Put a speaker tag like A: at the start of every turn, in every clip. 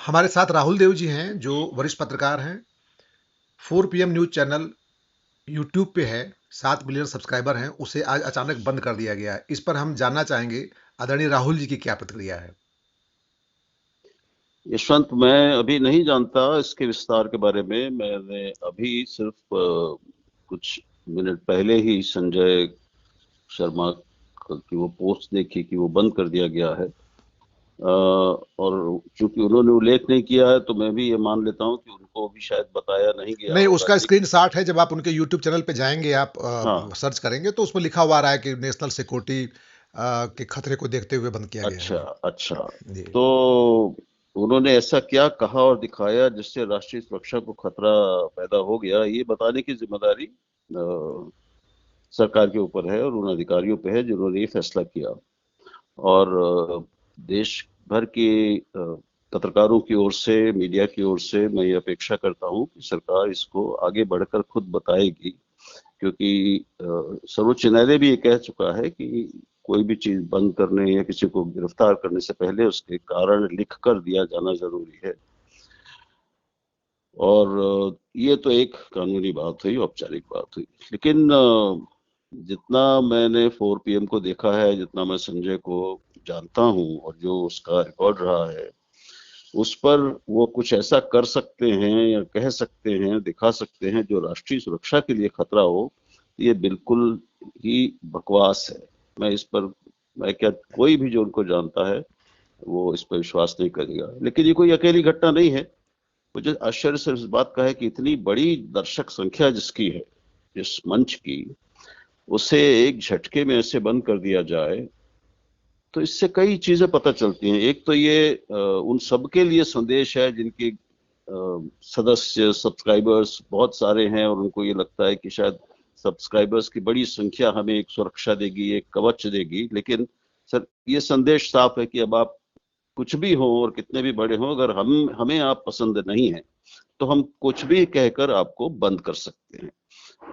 A: हमारे साथ राहुल देव जी हैं जो वरिष्ठ पत्रकार हैं। 4 PM न्यूज चैनल यूट्यूब पे है, 7 मिलियन सब्सक्राइबर हैं, उसे आज अचानक बंद कर दिया गया है। इस पर हम जानना चाहेंगे आदरणीय राहुल जी की क्या प्रतिक्रिया है।
B: यशवंत, मैं अभी नहीं जानता इसके विस्तार के बारे में। मैंने अभी सिर्फ कुछ मिनट पहले ही संजय शर्मा की वो पोस्ट देखी कि वो बंद कर दिया गया है। और चूंकि उन्होंने उल्लेख नहीं किया है तो मैं भी ये मान लेता हूँ कि उनको भी शायद बताया नहीं गया
A: नहीं,
B: होगा।
A: उसका स्क्रीन शॉट है। जब आप उनके यूट्यूब चैनल पे जाएंगे, आप
B: हाँ।
A: सर्च करेंगे तो उसमें लिखा हुआ आ रहा है कि नेशनल सिक्योरिटी के खतरे को देखते हुए बंद किया गया है।
B: अच्छा,
A: जी
B: अच्छा।
A: जी।
B: तो उन्होंने ऐसा क्या कहा और दिखाया जिससे राष्ट्रीय सुरक्षा को खतरा पैदा हो गया, ये बताने की जिम्मेदारी सरकार के ऊपर है और उन अधिकारियों पे है जिन्होंने ये फैसला किया। और देश भर के पत्रकारों की ओर से, मीडिया की ओर से मैं ये अपेक्षा करता हूँ कि सरकार इसको आगे बढ़कर खुद बताएगी, क्योंकि सर्वोच्च न्यायालय भी ये कह चुका है कि कोई भी चीज बंद करने या किसी को गिरफ्तार करने से पहले उसके कारण लिख कर दिया जाना जरूरी है। और ये तो एक कानूनी बात हुई, औपचारिक बात हुई। लेकिन जितना मैंने 4 PM को देखा है, जितना मैं संजय को जानता हूँ और जो उसका रिकॉर्ड रहा है, उस पर वो कुछ ऐसा कर सकते हैं या कह सकते हैं, दिखा सकते हैं जो राष्ट्रीय सुरक्षा के लिए खतरा हो, ये बिल्कुल ही बकवास है। मैं इस पर, मैं क्या, कोई भी जो उनको जानता है वो इस पर विश्वास नहीं करेगा। लेकिन ये कोई अकेली घटना नहीं है। मुझे आश्चर्य सिर्फ इस बात का है कि इतनी बड़ी दर्शक संख्या जिसकी है, इस मंच की, उसे एक झटके में ऐसे बंद कर दिया जाए, तो इससे कई चीजें पता चलती हैं। एक तो ये उन सबके लिए संदेश है जिनके सदस्य, सब्सक्राइबर्स बहुत सारे हैं और उनको ये लगता है कि शायद सब्सक्राइबर्स की बड़ी संख्या हमें एक सुरक्षा देगी, एक कवच देगी। लेकिन सर, ये संदेश साफ है कि अब आप कुछ भी हो और कितने भी बड़े हो, अगर हमें आप पसंद नहीं है तो हम कुछ भी कहकर आपको बंद कर सकते हैं।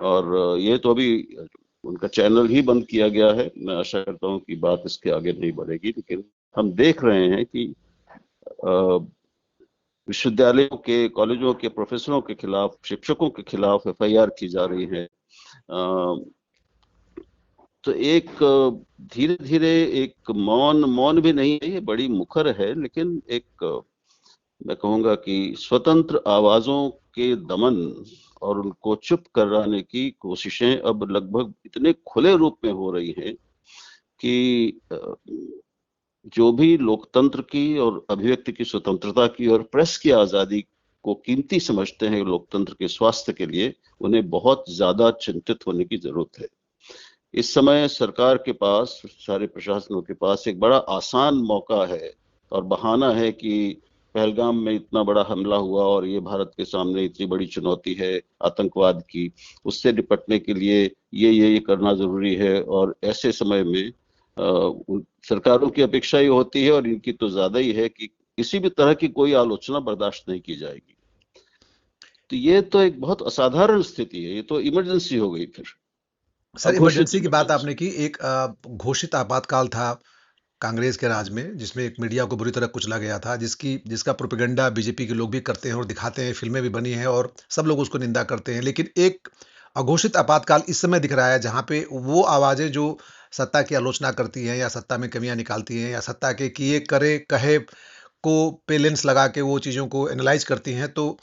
B: और ये तो अभी उनका चैनल ही बंद किया गया है। मैं आशा करता हूँ कि बात इसके आगे नहीं बढ़ेगी। लेकिन हम देख रहे हैं कि विश्वविद्यालयों के, कॉलेजों के प्रोफेसरों के खिलाफ, शिक्षकों के खिलाफ FIR की जा रही है। तो एक धीरे धीरे एक मौन, मौन भी नहीं है, ये बड़ी मुखर है, लेकिन एक मैं कहूंगा कि स्वतंत्र आवाजों के दमन और उनको चुप कराने की कोशिशें अब लगभग इतने खुले रूप में हो रही हैं कि जो भी लोकतंत्र की और अभिव्यक्ति की स्वतंत्रता की और प्रेस की आजादी को कीमती समझते हैं लोकतंत्र के स्वास्थ्य के लिए, उन्हें बहुत ज्यादा चिंतित होने की जरूरत है। इस समय सरकार के पास, सारे प्रशासनों के पास एक बड़ा आसान मौका है और बहाना है कि पहलगाम में इतना बड़ा हमला हुआ और ये भारत के सामने इतनी बड़ी चुनौती है आतंकवाद की, उससे निपटने के लिए ये करना जरूरी है। और ऐसे समय में सरकारों की अपेक्षा ये होती है, और इनकी तो ज्यादा ही है, कि किसी भी तरह की कोई आलोचना बर्दाश्त नहीं की जाएगी। तो ये तो एक बहुत असाधारण स्थिति है, ये तो इमरजेंसी हो गई फिर,
A: सर,
B: अघोषित
A: इमरजेंसी की बात
B: इमरजेंसी।
A: आपने की। एक घोषित आपातकाल था कांग्रेस के राज में, जिसमें एक मीडिया को बुरी तरह कुचला गया था, जिसका प्रोपेगेंडा बीजेपी के लोग भी करते हैं और दिखाते हैं, फिल्में भी बनी हैं और सब लोग उसको निंदा करते हैं। लेकिन एक अघोषित आपातकाल इस समय दिख रहा है जहां पे वो आवाजें जो सत्ता की आलोचना करती हैं या सत्ता में कमियां निकालती हैं या सत्ता के किए करे कहे को पे लेंस लगा के वो चीज़ों को एनालाइज करती हैं, तो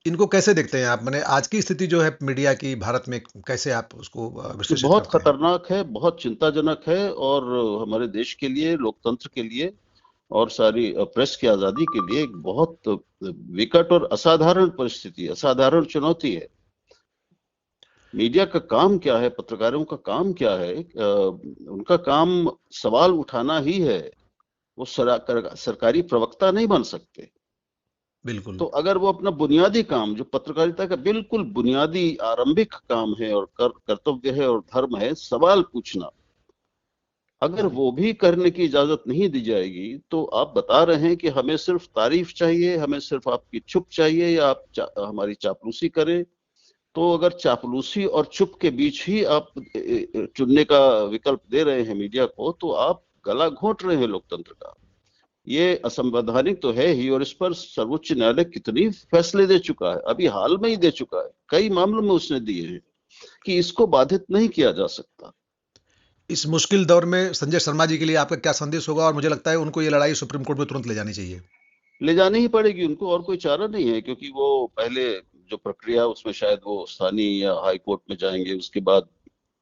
A: इनको कैसे देखते हैं आप? मैंने आज की स्थिति जो है मीडिया की भारत में, कैसे आप उसको
B: ये
A: विश्लेषित
B: बहुत
A: करते हैं?
B: खतरनाक है, बहुत चिंताजनक है, और हमारे देश के लिए, लोकतंत्र के लिए और सारी प्रेस की आजादी के लिए एक बहुत विकट और असाधारण परिस्थिति, असाधारण चुनौती है। मीडिया का काम क्या है, पत्रकारों का काम क्या है? उनका काम सवाल उठाना ही है। वो सरकारी प्रवक्ता नहीं बन सकते।
A: बिल्कुल।
B: तो अगर वो अपना बुनियादी काम, जो पत्रकारिता का बिल्कुल बुनियादी आरंभिक काम है और कर्तव्य है और धर्म है, सवाल पूछना, अगर वो भी करने की इजाजत नहीं दी जाएगी, तो आप बता रहे हैं कि हमें सिर्फ तारीफ चाहिए, हमें सिर्फ आपकी चुप चाहिए, या आप हमारी चापलूसी करें। तो अगर चापलूसी और चुप के बीच ही आप चुनने का विकल्प दे रहे हैं मीडिया को, तो आप गला घोंट रहे हैं लोकतंत्र का। ये असंवैधानिक तो है ही, और इस पर सर्वोच्च न्यायालय कितनी फैसले दे चुका है, अभी हाल में ही दे चुका है, कई मामलों में उसने दिए हैं कि इसको बाधित नहीं किया जा सकता।
A: इस मुश्किल दौर में संजय शर्मा जी के लिए आपका क्या संदेश होगा? और मुझे लगता है उनको ये लड़ाई सुप्रीम कोर्ट में तुरंत ले जानी चाहिए।
B: ले जानी ही पड़ेगी उनको, और कोई चारा नहीं है, क्योंकि वो पहले जो प्रक्रिया उसमें शायद वो स्थानीय या हाई कोर्ट में जाएंगे, उसके बाद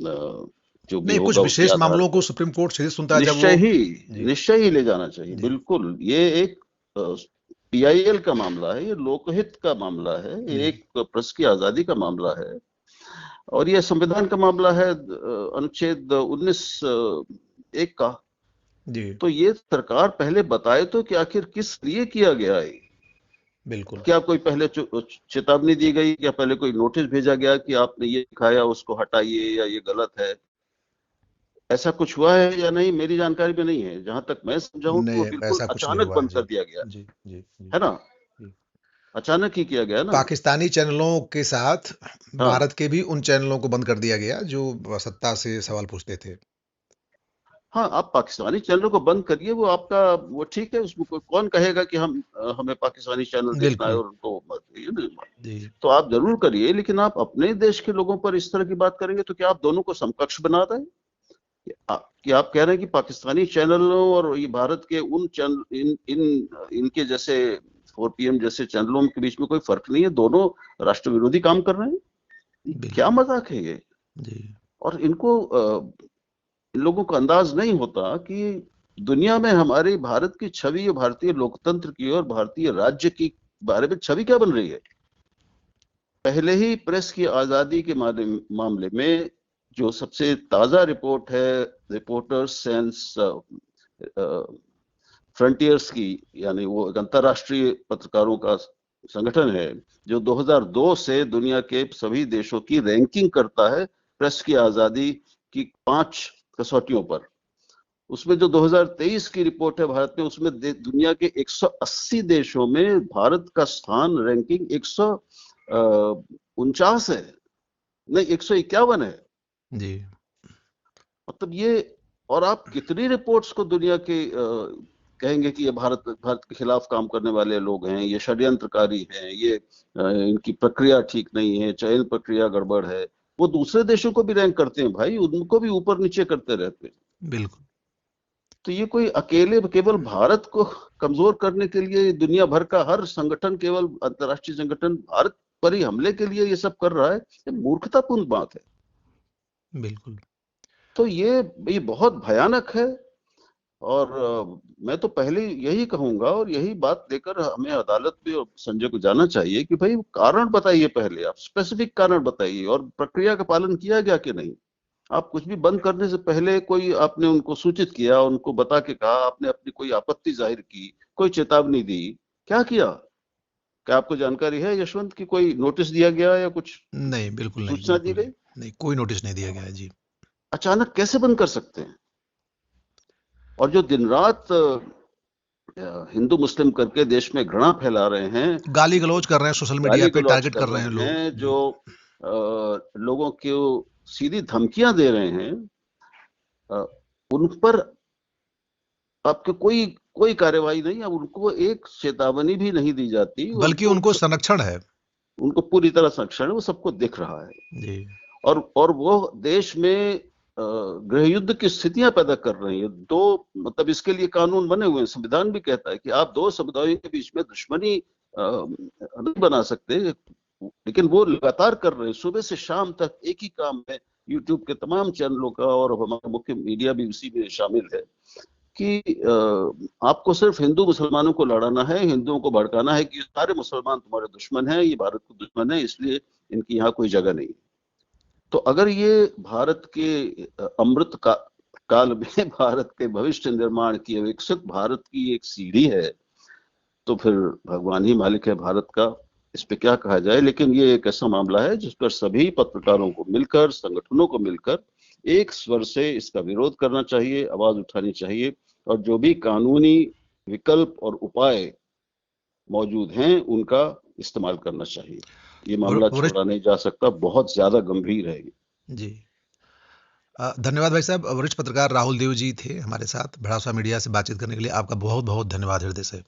B: जो भी
A: नहीं, कुछ
B: होगा उसके
A: विशेष
B: आधार
A: मामलों को
B: पर
A: सुप्रीम कोर्ट सीधे सुनता है जब
B: निश्चय
A: वो।
B: ही
A: जी।
B: निश्चय ही ले जाना चाहिए।
A: जी।
B: बिल्कुल, ये एक पीआईएल का मामला है, ये लोकहित का मामला है,
A: जी।
B: ये एक प्रेस की आजादी का मामला है, और ये संविधान का मामला है, अनुच्छेद 19 एक का।
A: जी।
B: तो ये सरकार पहले बताए तो कि आखिर किस लिए किया गया है।
A: बिल्कुल।
B: क्या कोई पहले चेतावनी दी गई, या पहले कोई नोटिस भेजा गया कि आपने ये दिखाया उसको हटाइए या ये गलत है? ऐसा कुछ हुआ है या नहीं, मेरी जानकारी में नहीं है। जहां तक मैं समझा हूं तो वो
A: नहीं,
B: बिल्कुल
A: ऐसा कुछ नहीं
B: अचानक
A: हुआ है।
B: बंद कर
A: जी।
B: दिया गया,
A: जी। जी। जी।
B: है ना?
A: जी।
B: अचानक ही किया गया ना।
A: पाकिस्तानी चैनलों के साथ
B: हाँ
A: भारत के भी उन चैनलों को बंद कर दिया गया जो सत्ता से सवाल पूछते थे।
B: हाँ, आप पाकिस्तानी चैनलों को बंद करिए, वो आपका वो ठीक है, उसमें कोई कौन कहेगा कि हमें पाकिस्तानी चैनल देखना है
A: बिल्कुल।
B: और उनको मत ये नहीं।
A: जी।
B: तो आप जरूर करिए, लेकिन आप अपने देश के लोगों पर इस तरह की बात करेंगे तो क्या आप दोनों को समकक्ष बना रहे हैं? कि आप कह रहे हैं कि पाकिस्तानी चैनलों और ये भारत के उन चैनल इनके जैसे 4PM जैसे चैनलों के बीच में कोई फर्क नहीं है, दोनों राष्ट्र विरोधी काम कर रहे हैं? क्या
A: बिल्कुल।
B: मजाक है ये?
A: जी।
B: और इनको इन लोगों को अंदाज नहीं होता कि दुनिया में हमारे भारत की छवि, भारतीय लोकतंत्र की और भारतीय राज्य की बारे में छवि क्या बन रही है। पहले ही प्रेस की आजादी के मामले में जो सबसे ताजा रिपोर्ट है, रिपोर्टर्स सेंस फ्रंटियर्स की, यानी वो एक अंतरराष्ट्रीय पत्रकारों का संगठन है जो 2002 से दुनिया के सभी देशों की रैंकिंग करता है प्रेस की आजादी की 5 कसौटियों पर। उसमें जो 2023 की रिपोर्ट है भारत में, उसमें दुनिया के 180 देशों में भारत का स्थान रैंकिंग 149 है, नहीं 151 है।
A: जी।
B: मतलब ये, और आप कितनी रिपोर्ट्स को दुनिया के कहेंगे कि ये भारत के खिलाफ काम करने वाले लोग हैं, ये षड्यंत्रकारी हैं, ये इनकी प्रक्रिया ठीक नहीं है, चयन प्रक्रिया गड़बड़ है। वो दूसरे देशों को भी रैंक करते हैं भाई, उनको भी ऊपर नीचे करते रहते हैं।
A: बिल्कुल।
B: तो ये कोई अकेले केवल भारत को कमजोर करने के लिए दुनिया भर का हर संगठन, केवल अंतर्राष्ट्रीय संगठन भारत पर ही हमले के लिए ये सब कर रहा है, ये मूर्खतापूर्ण बात है।
A: बिल्कुल।
B: तो ये बहुत भयानक है। और मैं तो पहले यही कहूंगा, और यही बात लेकर हमें अदालत में और संजय को जाना चाहिए कि भाई कारण बताइए, पहले आप स्पेसिफिक कारण बताइए, और प्रक्रिया का पालन किया गया कि नहीं। आप कुछ भी बंद करने से पहले कोई आपने उनको सूचित किया, उनको बता के कहा, आपने अपनी कोई आपत्ति जाहिर की, कोई चेतावनी दी, क्या किया? क्या आपको जानकारी है यशवंत की कोई नोटिस दिया गया या कुछ
A: नहीं, बिल्कुल नहीं,
B: सूचना दी
A: बिल्कुल नहीं।
B: गई?
A: नहीं, कोई नोटिस नहीं दिया गया है। जी।
B: अचानक कैसे बंद कर सकते हैं? और जो दिन रात हिंदू मुस्लिम करके देश में घृणा फैला रहे हैं,
A: गाली गलौज कर रहे हैं, सोशल मीडिया
B: गाली
A: पे
B: गलौज
A: टारगेट
B: कर
A: कर रहे हैं
B: रहे
A: लोग।
B: हैं, जो
A: जी।
B: लोगों को सीधी धमकियां दे रहे हैं, उन पर आपके कोई कोई कार्यवाही नहीं, अब उनको एक चेतावनी भी नहीं दी जाती,
A: बल्कि
B: उनको
A: उनको संरक्षण है।
B: उनको पूरी तरह संरक्षण है, वो सबको दिख रहा है।
A: जी।
B: और वो देश में गृह युद्ध की स्थितियां पैदा कर रही है। दो, मतलब इसके लिए कानून बने हुए हैं, संविधान भी कहता है कि आप दो समुदायों के बीच में दुश्मनी नहीं बना सकते, लेकिन वो लगातार कर रहे हैं, सुबह से शाम तक एक ही काम है यूट्यूब के तमाम चैनलों का, और हमारा मुख्य मीडिया भी उसी में शामिल है कि आपको सिर्फ हिंदू मुसलमानों को लड़ाना है, हिंदुओं को भड़काना है कि सारे मुसलमान तुम्हारे दुश्मन हैं, ये भारत के दुश्मन है, इसलिए इनकी यहाँ कोई जगह नहीं। तो अगर ये भारत के अमृत काल में भारत के भविष्य निर्माण की, विकसित भारत की एक सीढ़ी है, तो फिर भगवान ही मालिक है भारत का, इस पे क्या कहा जाए। लेकिन ये एक ऐसा मामला है जिस पर सभी पत्रकारों को मिलकर, संगठनों को मिलकर एक स्वर से इसका विरोध करना चाहिए, आवाज उठानी चाहिए, और जो भी कानूनी विकल्प और उपाय मौजूद हैं उनका इस्तेमाल करना चाहिए। ये मामला
A: वरिष्ठ।
B: छोड़ा नहीं जा सकता, बहुत ज्यादा गंभीर है ये।
A: जी। धन्यवाद भाई साहब। वरिष्ठ पत्रकार राहुल देव जी थे हमारे साथ भड़ासा मीडिया से बातचीत करने के लिए। आपका बहुत बहुत धन्यवाद हृदय से।